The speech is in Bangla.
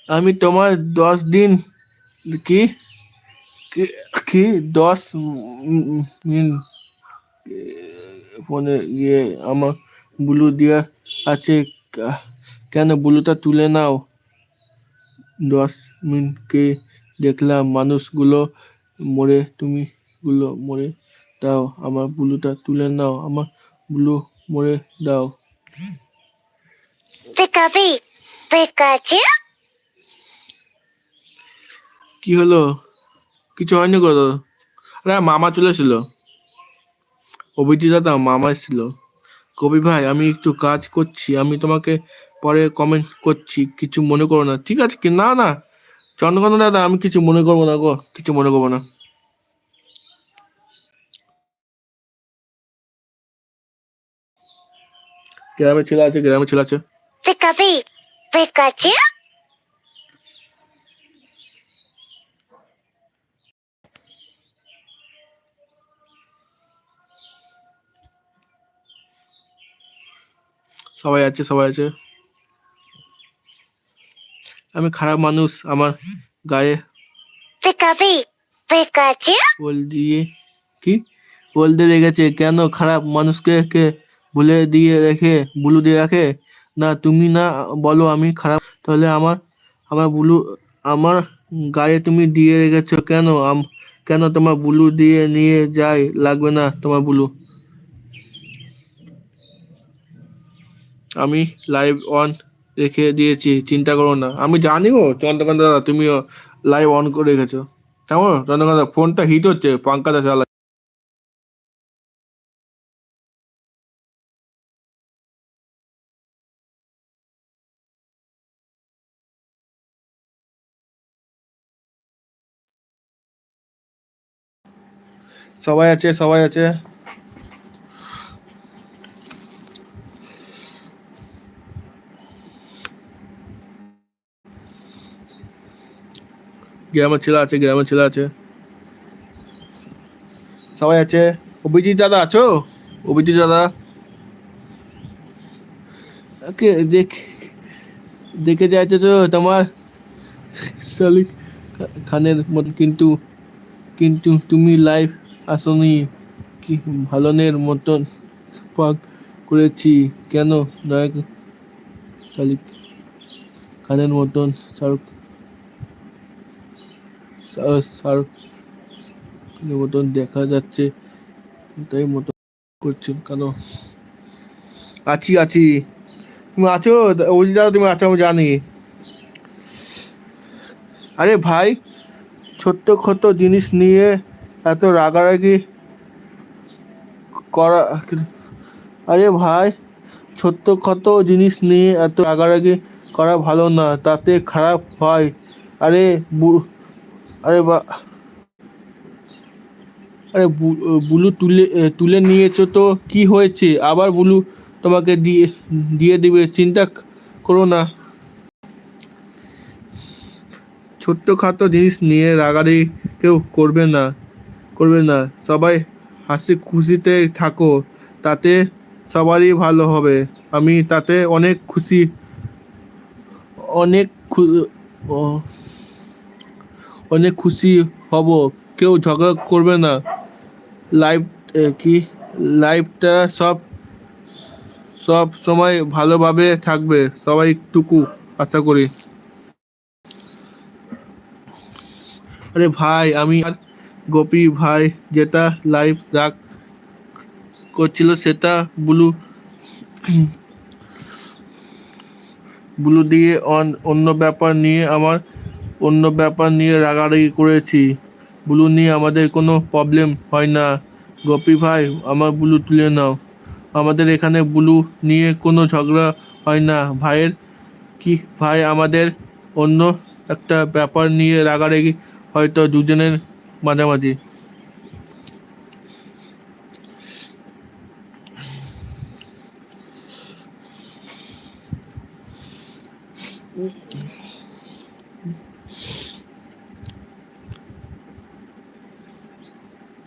আমি তোমার 10 দিন কি কি কি 10 ফোনে ইয়ে আমার ব্লু দিয়া আছে। কা- কেন ব্লুটা তুলে নাও। 10 মিনিটকে দেখলাম মানুষগুলো মরে, তুমি গুলো মরে দাও, আমার ব্লুটা তুলে নাও, আমার ব্লু মরে দাও। পিকাপি পিকাচু। কি হলো? কিছু হয়নি গো দাদা। আরে মামা চলে এসেছিল। অভিজিৎ দাদা মামা এসেছিল। কবি ভাই আমি একটু কাজ করছি, আমি তোমাকে পরে কমেন্ট করছি, কিছু মনে করো না, ঠিক আছে কি? না না চন্দ্রকান্ত দাদা আমি কিছু মনে করবো না গো, কিছু মনে করবো না। গ্রামে ছেলে আছে, গ্রামে ছেলে আছে। পিকাপি পিকাচু। সবাই আছে, সবাই আছে। আমি খারাপ মানুষ, আমার গায়ে পিকাপি পিকাচু বল দিয়ে কি বল দিয়ে রেখেছে কেন? খারাপ মানুষকে কে বলে দিয়ে রেখে বুলু দিয়ে রাখে? না তুমি না বলো আমি খারাপ, তাহলে আমার আমার বুলু আমার গায়ে তুমি দিয়ে রেখেছো কেন? কেন তোমার বুলু দিয়ে নিয়ে যায় লাগবে না তোমার বুলু? আমি লাইভ অন রেখে দিয়েছি, চিন্তা করো না। আমি জানি গো চন্দ্রকান্ত দাদা তুমিও লাইভ অন করে রেখেছো। কেমন চন্দ্রকান্ত দাদা, ফোনটা হিট হচ্ছে, পাঙ্খাটা চালা। সবাই আছে, সবাই আছে। গ্রামের ছেলে আছে, গ্রামের ছেলে আছে, সবাই আছে। অভিজিৎ দাদা আছো? অভিজিৎ দাদা কে দেখে যাচ্ছে তো তোমার শালিক খানের মত, কিন্তু কিন্তু তুমি লাইভ আসনি কি? ভালনের মতন পাক করেছি কেন? নায়ক শালিক খানের মতন শাহরুখ শাহরুখ খানের মতন দেখা যাচ্ছে, তাই মতন করছো কেন? আছি আছি। তুমি আছো? অভিজিৎ দাদা তুমি আছো আমি জানি। আরে ভাই, ছোট্ট ছোট্ট জিনিস নিয়ে এত রাগারাগি করা, আরে ভাই ছোট্ট খাটো জিনিস নিয়ে এত রাগারাগি করা ভালো না, তাতে খারাপ হয়। আরে আরে বা আরে বুলু তুলে নিয়েছো তো কি হয়েছে? আবার বুলু তোমাকে দিয়ে দিয়ে দিবে, চিন্তা করো না। ছোট্ট খাটো জিনিস নিয়ে রাগারাগি কেউ করবে না, সবাই হাসি খুশিতে থাকো, তাতে সবারই ভালো হবে। আমি তাতে অনেক খুশি, অনেক অনেক খুশি হব। কেউ ঝগড়া করবে না। লাইফ কি লাইফটা সব সব সময় ভালোভাবে থাকবে সবাইটুকু, আশা করি। আরে ভাই আমি আর গোপী ভাই যেটা লাইভ রাগ করছিল সেটা ব্লু ব্লু দিয়ে অন্য ব্যাপার নিয়ে রাগারাগি করেছি। ব্লু নিয়ে আমাদের কোনো প্রবলেম হয় না। গোপী ভাই আমার ব্লু তুলে নাও। আমাদের এখানে ব্লু নিয়ে কোনো ঝগড়া হয় না ভাইয়ের। কি ভাই আমাদের অন্য একটা ব্যাপার নিয়ে রাগারাগি হয়তো দুজনের মাঝামাঝি।